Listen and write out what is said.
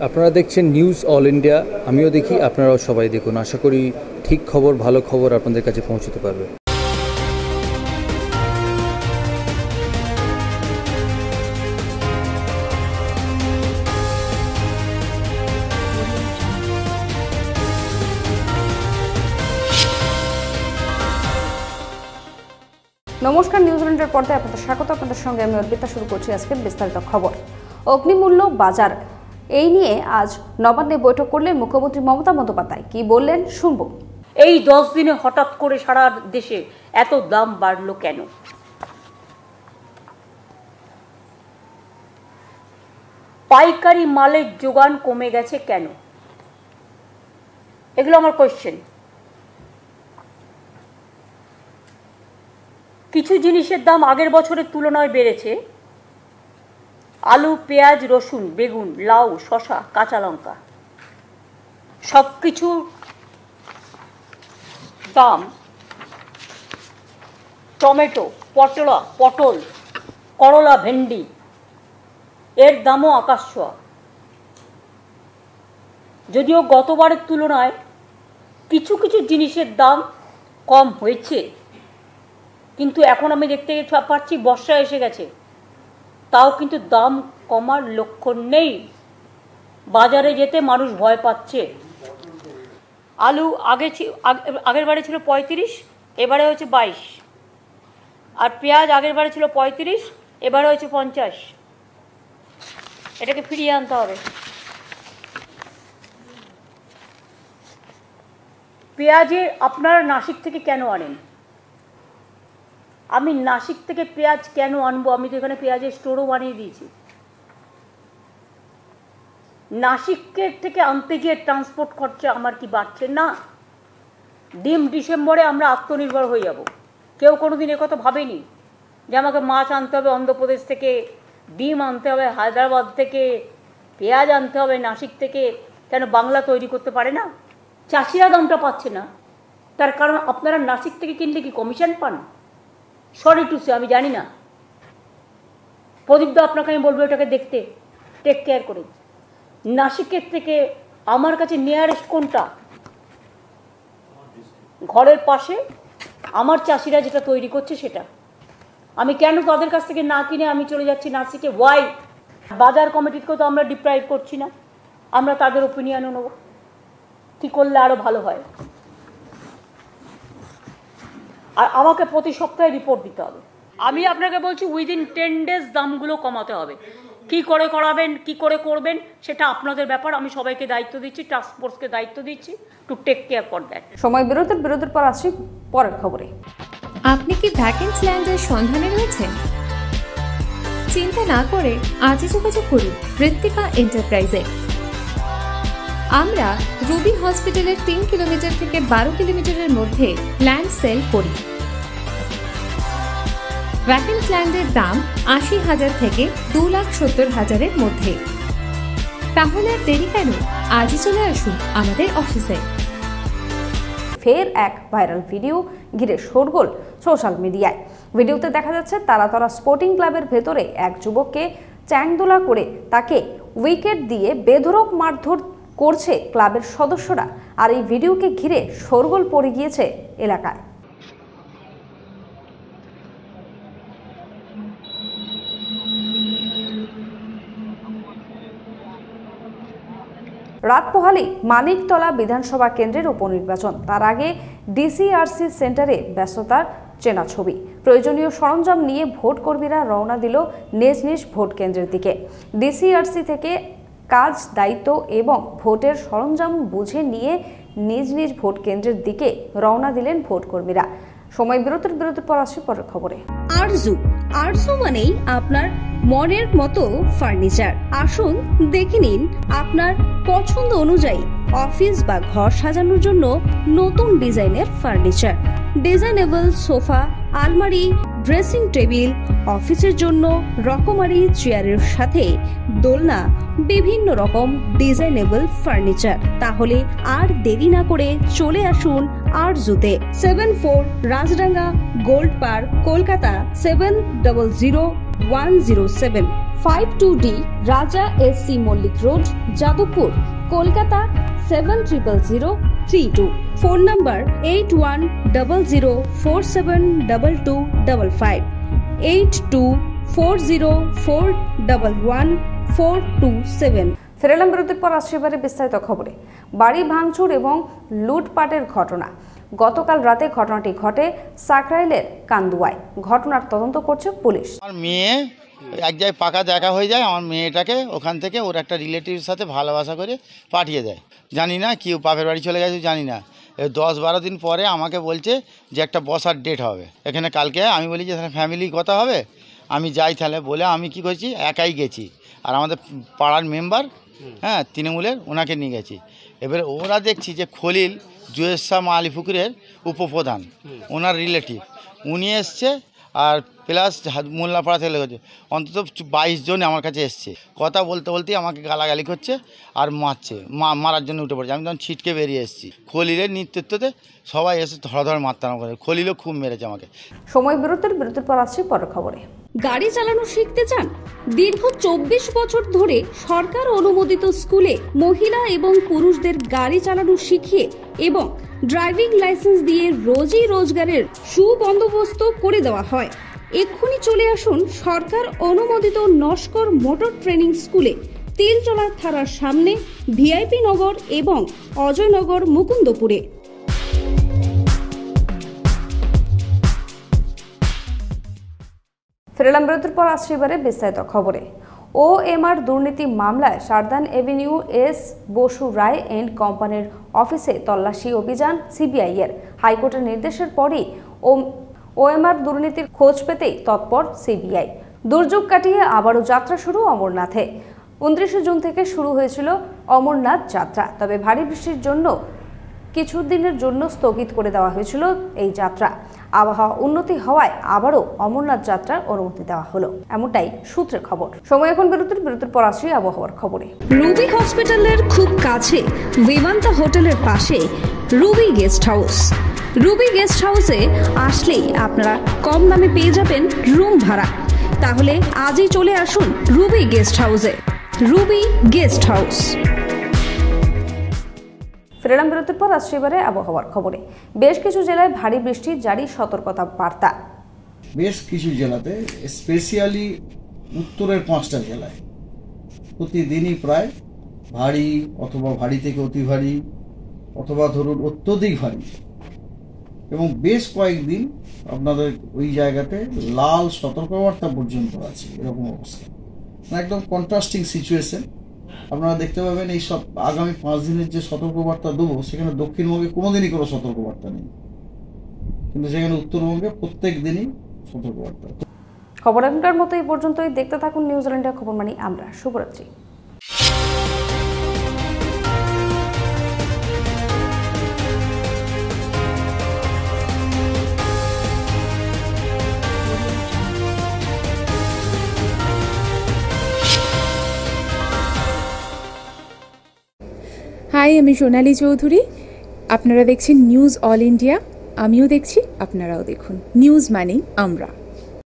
আপনারা দেখছেন news all India. আমিও দেখি, আপনারাও সবাই দেখুন। আশা করি ঠিক খবর, ভালো খবর আপনাদের কাছে পৌঁছতে পারবে। নমস্কার, নিউজিল্যান্ডের পর্দায় আপনাদের স্বাগত। আপনাদের সঙ্গে আমি অর্পিতা। শুরু করছি আজকের বিস্তারিত খবর। অগ্নিমূল্য বাজার, এই নিয়ে আজ নবান্নে বৈঠক করলেন মুখ্যমন্ত্রী মমতা বন্দ্যোপাধ্যায়। কি বললেন শুনব। এই 10 দিনে হঠাৎ করে সারা দেশে এত দাম বাড়লো কেন? পাইকারি মালের যোগান কমে গেছে কেন? এগুলো আমার কোয়েশ্চেন। কিছু জিনিসের দাম আগের বছরের তুলনায় বেড়েছে। আলু, পেঁয়াজ, রসুন, বেগুন, লাউ, শসা, কাঁচা লঙ্কা, সব কিছু দাম, টমেটো, পটল, করলা, ভেন্ডি, এর দামও আকাশ ছোঁয়া। যদিও গতবারের তুলনায় কিছু কিছু জিনিসের দাম কম হয়েছে, কিন্তু এখন আমি দেখতে পাচ্ছি বর্ষা এসে গেছে, তাও কিন্তু দাম কমার লক্ষণ নেই। বাজারে যেতে মানুষ ভয় পাচ্ছে। আলু আগের বারে ছিল 35, এবারে হয়েছে 22। আর পেঁয়াজ আগের বারে ছিল 35, এবারে হয়েছে 50। এটাকে ফিরিয়ে আনতে হবে। পেঁয়াজের আপনারা নাসিক থেকে কেন আনেন? আমি নাসিক থেকে পেঁয়াজ কেন আনবো? আমি তো এখানে পেঁয়াজের স্টোরও বানিয়ে দিয়েছি। নাসিকের থেকে আনতে গিয়ে ট্রান্সপোর্ট খরচা আমার কি বাড়ছে না? ডিসেম্বরে আমরা আত্মনির্ভর হয়ে যাব। কেউ কোনোদিন একথা ভাবেনি যে আমাকে মাছ আনতে হবে অন্ধ্রপ্রদেশ থেকে, ডিম আনতে হবে হায়দ্রাবাদ থেকে, পেঁয়াজ আনতে হবে নাসিক থেকে। কেন বাংলা তৈরি করতে পারে না? চাষিরা দামটা পাচ্ছে না, তার কারণ আপনারা নাসিক থেকে কিনলে কি কমিশন পান? সরি টু সে, আমি জানি না। প্রদীপ দা, আপনাকে আমি বলবো এটাকে দেখতে, টেক কেয়ার করে। নাসিকের থেকে আমার কাছে নিয়ারেস্ট কোনটা? ঘরের পাশে আমার চাষিরা যেটা তৈরি করছে সেটা। আমি কেন তাদের কাছ থেকে না কিনে আমি চলে যাচ্ছি নাসিকে? ওয়াই? বাজার কমিটিকেও তো আমরা ডিপ্রাইভ করছি না। আমরা তাদের ওপিনিয়নও নেব কী করলে আরও ভালো হয়। আর আমাকে প্রতি সপ্তাহে রিপোর্ট দিতে হবে। আমি আপনাকে বলছি উইদিন 10 days দামগুলো কমাতে হবে। কি করে করাবেন, কি করে করবেন, সেটা আপনাদের ব্যাপার। আমি সবাইকে দায়িত্ব দিচ্ছি, টাস্ক ফোর্সকে দায়িত্ব দিচ্ছি to take care for that. সময় বিরতির পর আসছি পরের খবরে। আপনি কি ভ্যাকেন্সি ল্যান্ডের সন্ধানে রয়েছেন? চিন্তা না করে আজই যোগাযোগ করুন ঋত্বিকা এন্টারপ্রাইজে। আমরা রুবি হসপিটালের 3 কিলোমিটার থেকে 12 কিলোমিটারের মধ্যে ল্যান্ড সেল করি। ভ্যাকেন্ট ল্যান্ডের দাম 80,000 থেকে 2,70,000-এর মধ্যে। তাহলে আর দেরি কেন? আজই চলে আসুন আমাদের অফিসে। ফের এক ভাইরাল ভিডিও ঘিরে শোরগোল সোশ্যাল মিডিয়ায়। ভিডিওতে দেখা যাচ্ছে তারাতলা স্পোর্টিং ক্লাবের ভেতরে এক যুবককে চ্যাংদোলা করে তাকে উইকেট দিয়ে বেধড়ক মারধর করছে ক্লাবের সদস্যরা। আর এই ভিডিওকে ঘিরে শোরগোল পড়ে গিয়েছে এলাকায়। রাত পোহালেই মানিকতলা বিধানসভা কেন্দ্রের উপনির্বাচন। তার আগে ডিসিআরসি সেন্টারে ব্যস্ততার চেনা ছবি। প্রয়োজনীয় সরঞ্জাম নিয়ে ভোট কর্মীরা রওনা দিল নিজ নিজ ভোট কেন্দ্রের দিকে। ডিসিআরসি থেকে কাজ, দায়িত্ব এবং ভোটের সরঞ্জাম বুঝে নিয়ে নিজ নিজ ভোট কেন্দ্রের দিকে রওনা দিলেন ভোট কর্মীরা। সময় বিরতির পর আসছে পরের খবরে। আরজু মানেই আপনার মনের মতো ফার্নিচার। আসুন দেখে নিন আপনার পছন্দ অনুযায়ী অফিস বা ঘর সাজানোর জন্য নতুন ডিজাইনের ফার্নিচার। ডিজাইনেবল সোফা, আলমারি, ড্রেসিং টেবিল, অফিসের জন্য রকমারি চেয়ারের সাথে দোলনা, বিভিন্ন রকম ডিজাইনেবল ফার্নিচার। তাহলে আর দেরি না করে চলে আসুন আরজুতে। 74 Rajdanga gold park, Kolkata 700107। 52D Raja SC Mallick road, Jadavpur, Kolkata 700032। Phone number 8100472255, 8240411427। ফেরালাম বিরতির পর আসছে এবারে বিস্তারিত খবরে। বাড়ি ভাঙচুর এবং লুটপাটের ঘটনা। গতকাল রাতে ঘটনাটি ঘটে সাকরাইলের কান্দুয়ায়। ঘটনার তদন্ত করছে পুলিশ। আমার মেয়ে এক জায়গায় পাকা দেখা হয়ে যায়, আমার মেয়েটাকে ওখান থেকে ওর একটা রিলেটিভের সাথে ভালোবাসা করে পাঠিয়ে দেয়। জানি না কি বাপের বাড়ি চলে গেছে জানি না। 10-12 দিন পরে আমাকে বলছে যে একটা বসার ডেট হবে এখানে কালকে। আমি বলি যে তাহলে ফ্যামিলি কথা হবে, আমি যাই তাহলে বলে আমি কি করেছি, একাই গেছি। আর আমাদের পাড়ার মেম্বার, হ্যাঁ, তৃণমূলের, ওনাকে নিয়ে গেছি। এবারে ওরা দেখছি যে খলিল জুয়েস শাহ আলিপুকুরের উপপ্রধান, ওনার রিলেটিভ, উনি এসছে। আর প্লাস মোল্লাপাড়া থেকে লেগেছে অন্তত 22 জন আমার কাছে এসছে। কথা বলতে বলতেই আমাকে গালাগালি করছে আর মারছে, মারার জন্য উঠে পড়ছে। আমি তখন ছিটকে বেরিয়ে এসেছি। খলিলের নেতৃত্বে সবাই এসে ধরাধর মারতাম করে। খলিলও খুব মেরেছে আমাকে। সময় বিরতির পর আসছে পরের খবরে। গাড়ি চালানো শিখতে চান? দীর্ঘ 24 বছর ধরে সরকার অনুমোদিত স্কুলে মহিলা এবং পুরুষদের গাড়ি চালানো শিখিয়ে এবং ড্রাইভিং লাইসেন্স দিয়ে রোজি রোজগারের সুবন্দোবস্ত করে দেওয়া হয়। এক্ষুনি চলে আসুন সরকার অনুমোদিত নস্কর মোটর ট্রেনিং স্কুলে, তিলচলার থানার সামনে, ভিআইপি নগর এবং অজয়নগর, মুকুন্দপুরে। ফেরালাম বিরতির পর আসছে এবারে বিস্তারিত খবরে। OMR দুর্নীতি মামলায় সারদান avenue S Basu Roy and কোম্পানির অফিসে তল্লাশি অভিযান সিবিআই এর। হাইকোর্টের নির্দেশের পরই OMR দুর্নীতির খোঁজ পেতেই তৎপর সিবিআই। দুর্যোগ কাটিয়ে আবারও যাত্রা শুরু অমরনাথে। 29 জুন থেকে শুরু হয়েছিল অমরনাথ যাত্রা, তবে ভারী বৃষ্টির জন্য কিছুদিনের জন্য স্থগিত করে দেওয়া হয়েছিল এই যাত্রা। আবহাওয়া উন্নতি হওয়ায় আবারও অমরনাথ যাত্রার অনুমতি দেওয়া হলো, এমনটাই সূত্রের খবর। সময় এখন বিরতির পর আসছে আবহাওয়ার খবরে। রুবি হসপিটালের খুব কাছে বিমান্তা হোটেলের পাশে Ruby guest house. Ruby guest হাউসে আসলেই আপনারা কম দামে পেয়ে যাবেন রুম ভাড়া। তাহলে আজই চলে আসুন রুবি গেস্ট হাউসে। Ruby guest house. ফেরালাম বিরতির পর আসছে এবারে আবহাওয়ার খবরে। বেশ কিছু জেলায় ভারী বৃষ্টির জারি সতর্কতা বার্তা। বেশ কিছু জেলাতে, স্পেশালি উত্তরের 5টা জেলায় প্রতিদিনই প্রায় ভারী অথবা ভারী থেকে অতি ভারী অথবা ধরুন অত্যধিক ভারী, এবং বেশ কয়েকদিন আপনাদের ওই জায়গাতে লাল সতর্কবার্তা পর্যন্ত আছে। এরকম অবস্থা, একদম কন্ট্রাস্টিং সিচুয়েশন। আপনারা দেখতে পাবেন এই সব আগামী 5 দিনের যে সতর্কবার্তা দেবো, সেখানে দক্ষিণবঙ্গে কোনোদিনই কোনো সতর্কবার্তা নেই, কিন্তু সেখানে উত্তরবঙ্গে প্রত্যেক দিনই সতর্কবার্তা। খবর এখনকার মতো এই পর্যন্তই। দেখতে থাকুন নিউজিল্যান্ডের খবর মানি আমরা। শুভরাত্রি। হাই, আমি সোনালী চৌধুরী। আপনারা দেখছেন নিউজ অল ইন্ডিয়া। আমিও দেখছি, আপনারাও দেখুন। নিউজ মানেই আমরা।